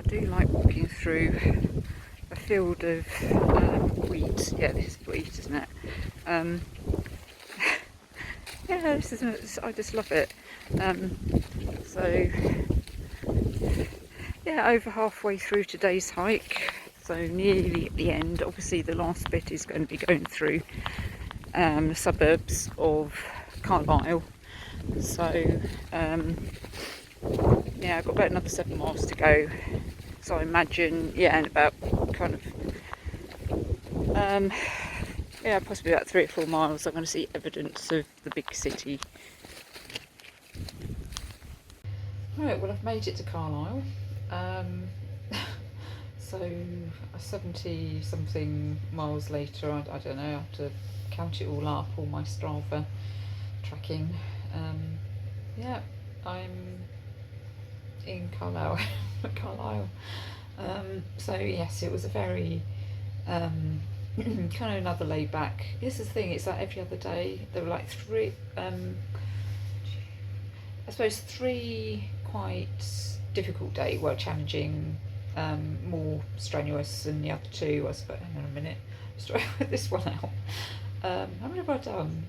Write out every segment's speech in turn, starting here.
do like walking through a field of wheat. Yeah, this is wheat, isn't it? Yeah, I just love it. So yeah, over halfway through today's hike, so nearly at the end. Obviously the last bit is going to be going through the suburbs of Carlisle. So yeah, I've got about another 7 miles to go. So I imagine, yeah, in about kind of yeah, possibly about 3 or 4 miles I'm going to see evidence of the big city. Right, well, I've made it to Carlisle. So 70 something miles later, I don't know, I have to count it all up, all my Strava tracking. Yeah, I'm in Carlisle. Carlisle. So yes, it was a very kind of another laid back. This is the thing, it's like every other day. There were like three, I suppose 3 quite difficult days, well, challenging, more strenuous than the other 2, I suppose. Hang on a minute, just with this one out. How many have I done?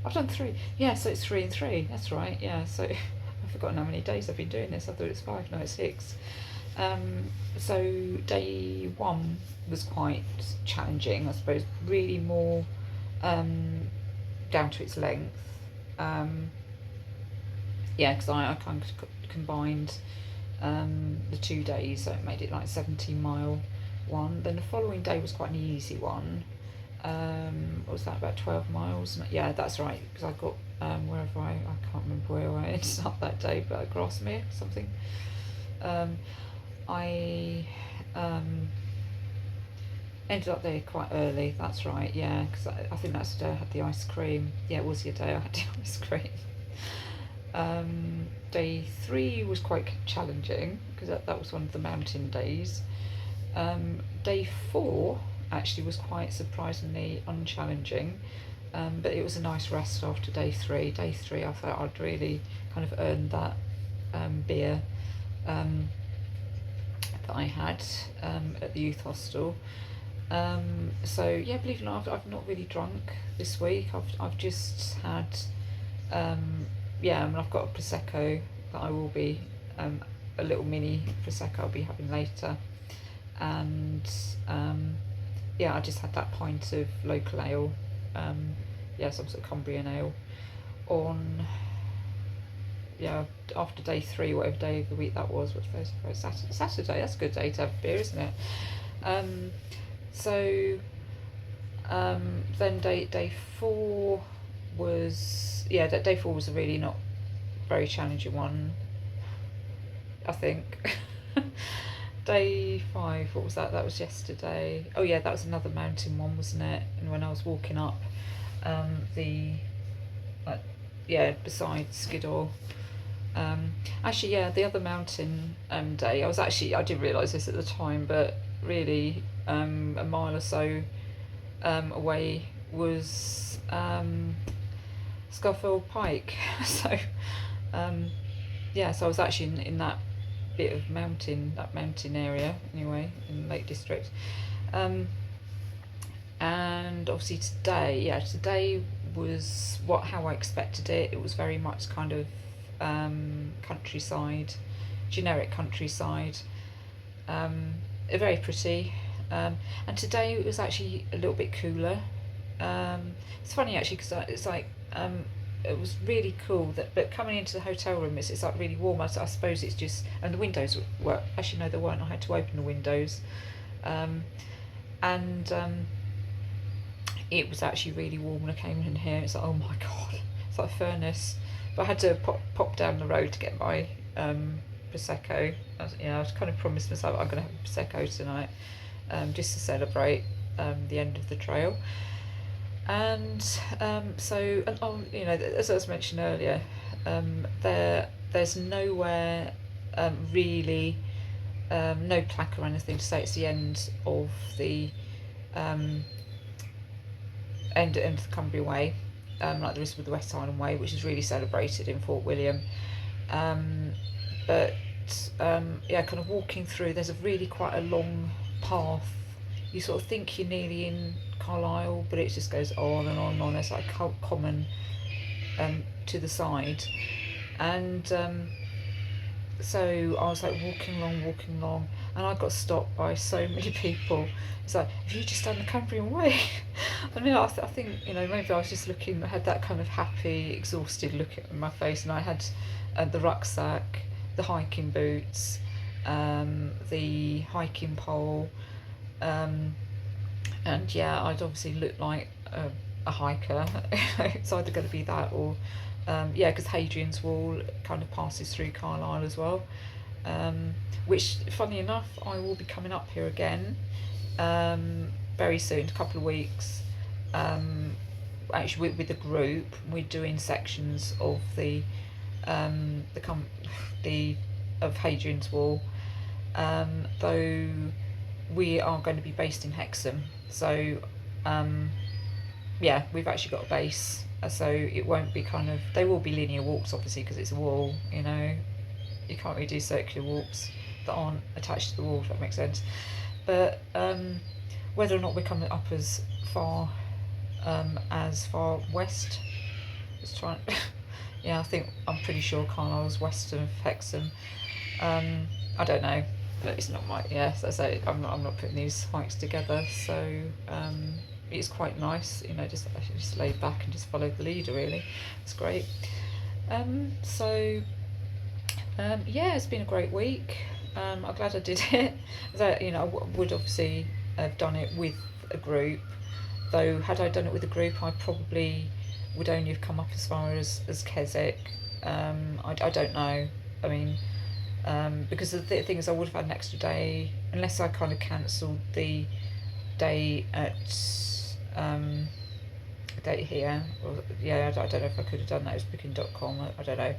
I've done 3. Yeah, so it's 3 and 3. That's right. Yeah, so I've forgotten how many days I've been doing this. I thought it was 5. No, it's 6. So day 1 was quite challenging, I suppose. Really more down to its length. Yeah, because I kind of combined the 2 days, so it made it like 17-mile one. Then the following day was quite an easy one. What was that, about 12 miles? Yeah, that's right, because I got wherever I can't remember where I ended up that day, but Grasmere or something. I ended up there quite early, that's right, yeah, because I think that's the day I had the ice cream. Yeah, it was the day I had the ice cream. Day 3 was quite challenging, because that was one of the mountain days. Day 4 actually was quite surprisingly unchallenging, but it was a nice rest after day 3. Day 3 I thought I'd really kind of earned that beer that I had at the youth hostel. So yeah, believe it or not, I've not really drunk this week. I've just had yeah, I mean, I've got a prosecco that I will be a little mini prosecco I'll be having later, and yeah, I just had that pint of local ale, yeah, some sort of Cumbrian ale on, yeah, after day 3, whatever day of the week that was. What's Saturday. That's a good day to have beer, isn't it? So then day 4 was, yeah, day 4 was a really not very challenging one, I think. Day 5, what was that? That was yesterday. Oh yeah, that was another mountain one, wasn't it? And when I was walking up the yeah, beside Skiddaw. Actually, yeah, the other mountain day, I didn't realise this at the time, but really a mile or so away was Scafell Pike. So yeah, so I was actually in that bit of mountain area anyway, in the Lake District. And obviously today was how I expected it. It was very much kind of countryside, generic countryside, very pretty, and today it was actually a little bit cooler. It's funny actually, because it's like it was really cool but coming into the hotel room, it's like really warm. I suppose it's just, and the windows were, actually no, they weren't. I had to open the windows, and it was actually really warm when I came in here. It's like, oh my god, it's like a furnace. But I had to pop down the road to get my prosecco. I was kind of promised myself I'm going to have a prosecco tonight, just to celebrate the end of the trail. And so, you know, as I was mentioned earlier, there's nowhere really, no plaque or anything to say it's the end of the end of the Cumbria Way, like there is with the West Island Way, which is really celebrated in Fort William. But but yeah, kind of walking through, there's a really quite a long path. You sort of think you're nearly in Carlisle, but it just goes on and on and on. There's like common to the side, and so I was like walking along, and I got stopped by so many people. It's like, have you just done the Cumbrian Way? I mean, I think, you know, maybe I was just looking, I had that kind of happy, exhausted look in my face, and I had the rucksack, the hiking boots, the hiking pole, and yeah, I'd obviously look like a hiker. It's either going to be that or yeah, because Hadrian's Wall kind of passes through Carlisle as well, which, funny enough, I will be coming up here again very soon, a couple of weeks. Actually, with a group, we're doing sections of the of Hadrian's Wall, though we are going to be based in Hexham. So yeah, we've actually got a base, so it won't be kind of, they will be linear walks obviously because it's a wall, you know, you can't really do circular walks that aren't attached to the wall, if that makes sense. But whether or not we're coming up as far west, let's try yeah, I think, I'm pretty sure Carlisle's west of Hexham. I don't know, but it's not my, yeah, as I say, I'm not putting these hikes together, so it's quite nice, you know, just laid back and just follow the leader, really. It's great. So yeah, it's been a great week. I'm glad I did it. That, you know, I would obviously have done it with a group, though had I done it with a group, I probably would only have come up as far as Keswick. I don't know. I mean, because the thing is, I would have had an extra day, unless I kind of cancelled the day at date here, or, yeah, I don't know if I could have done that. It was booking.com, I don't know.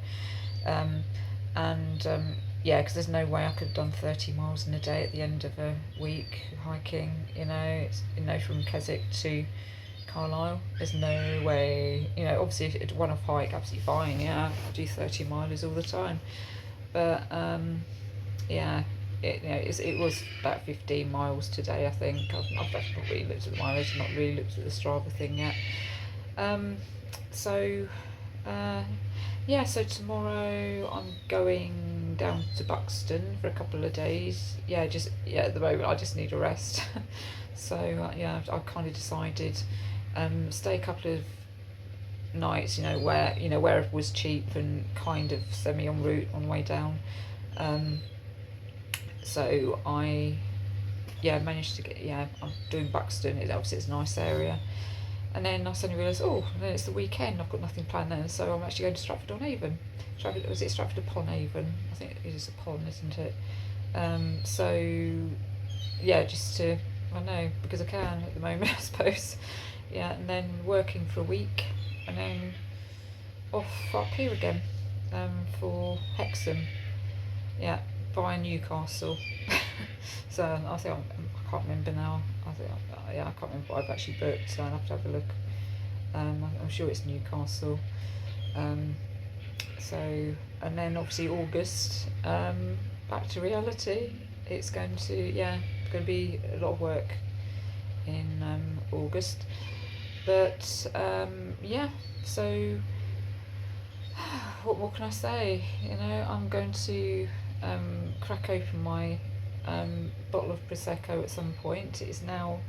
And yeah, because there's no way I could have done 30 miles in a day at the end of a week hiking, you know. It's, you know, from Keswick to Carlisle, there's no way, you know. Obviously if it's one-off hike, absolutely fine, yeah, I do 30 miles all the time, but yeah, it, you know, it was about 15 miles today, I think. I've not really looked at the mileage, not really looked at the Strava thing yet. So yeah, so tomorrow I'm going down to Buxton for a couple of days. Yeah, at the moment I just need a rest. So yeah, I've kind of decided stay a couple of nights, you know, where it was cheap and kind of semi en route on the way down. So I managed to get, I'm doing Buxton. Obviously it's a nice area. And then I suddenly realised, oh, then it's the weekend, I've got nothing planned then, so I'm actually going to Stratford-on-Avon. Was it Stratford-upon-Avon? I think it is a pond, isn't it? So, yeah, just to, I don't know, because I can at the moment, I suppose. Yeah, and then working for a week, and then off up here again for Hexham. Yeah, via Newcastle. So I think I can't remember now. I can't remember what I've actually booked, so I'll have to have a look. I'm sure it's Newcastle. So, and then obviously August, back to reality. It's going to be a lot of work in August. But yeah, so what more can I say? You know, I'm going to crack open my bottle of Prosecco at some point. It is now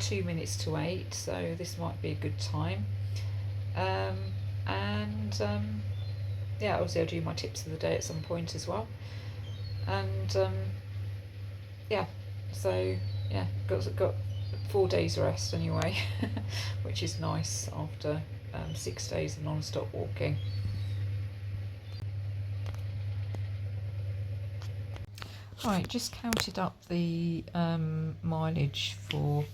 2 minutes to 8, so this might be a good time. And yeah, obviously I'll do my tips of the day at some point as well. And yeah, so yeah, got 4 days rest anyway, which is nice after 6 days of non-stop walking. Right, just counted up the mileage for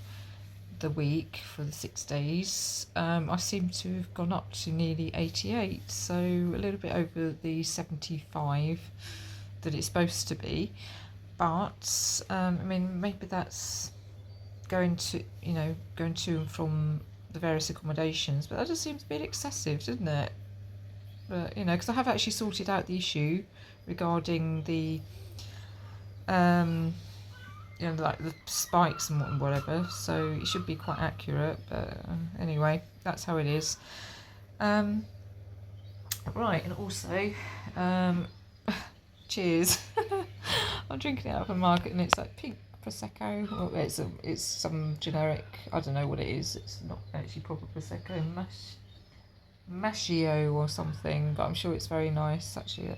the week for the 6 days. I seem to have gone up to nearly 88, so a little bit over the 75 that it's supposed to be. But I mean, maybe that's going to and from the various accommodations, but that just seems a bit excessive, doesn't it? But you know, because I have actually sorted out the issue regarding the like the spikes and whatever, so it should be quite accurate, but anyway, that's how it is. Right, and also cheers. I'm drinking it out of a mug and it's like pink prosecco, or it's some generic, I don't know what it is, it's not actually proper prosecco, Mashio or something, but I'm sure it's very nice actually.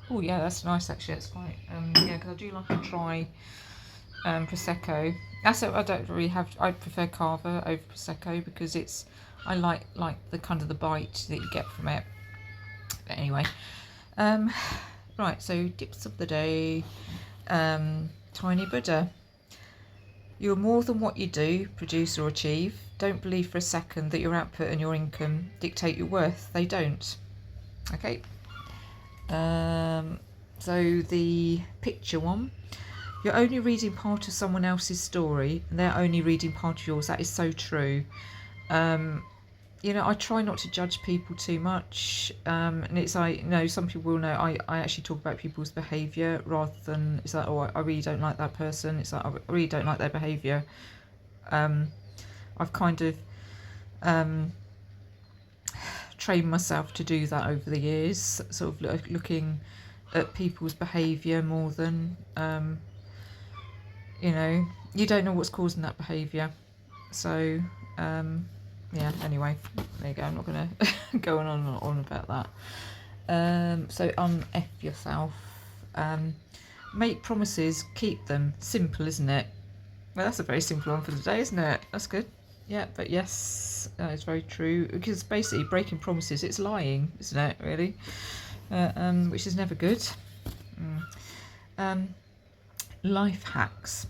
Oh yeah, that's nice actually. It's quite yeah, because I do like a dry prosecco. That's it. I don't really have. I prefer Cava over prosecco because I like the kind of the bite that you get from it. But anyway, right. So tips of the day. Tiny Buddha. You're more than what you do, produce or achieve. Don't believe for a second that your output and your income dictate your worth. They don't. Okay. So the picture one, you're only reading part of someone else's story and they're only reading part of yours. That is so true. I try not to judge people too much, and it's like, some people will know I actually talk about people's behaviour rather than it's like, oh, I really don't like that person. It's like, I really don't like their behaviour. I've kind of trained myself to do that over the years, sort of looking at people's behaviour more than you don't know what's causing that behaviour. So yeah, anyway, there you go. I'm not going to go on and on about that. So F yourself. Make promises, keep them. Simple, isn't it? Well, that's a very simple one for today, isn't it? That's good. Yeah, but yes, it's very true, because basically breaking promises, it's lying, isn't it, really? Which is never good. Life hacks.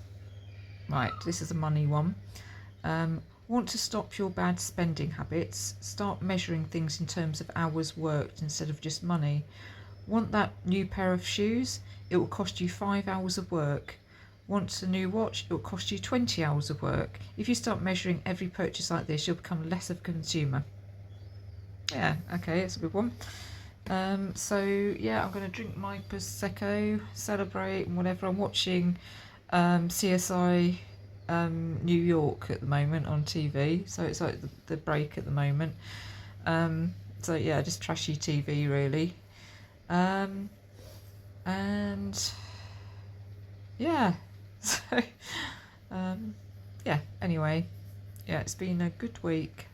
Right, this is a money one. Want to stop your bad spending habits? Start measuring things in terms of hours worked instead of just money. Want that new pair of shoes? It will cost you 5 hours of work. Want a new watch? It will cost you 20 hours of work. If you start measuring every purchase like this, you'll become less of a consumer. Yeah, okay, that's a good one. So yeah, I'm going to drink my prosecco, celebrate and whatever. I'm watching CSI New York at the moment on TV, so it's like the break at the moment. So yeah, just trashy TV really. And yeah, so yeah, anyway, yeah, it's been a good week.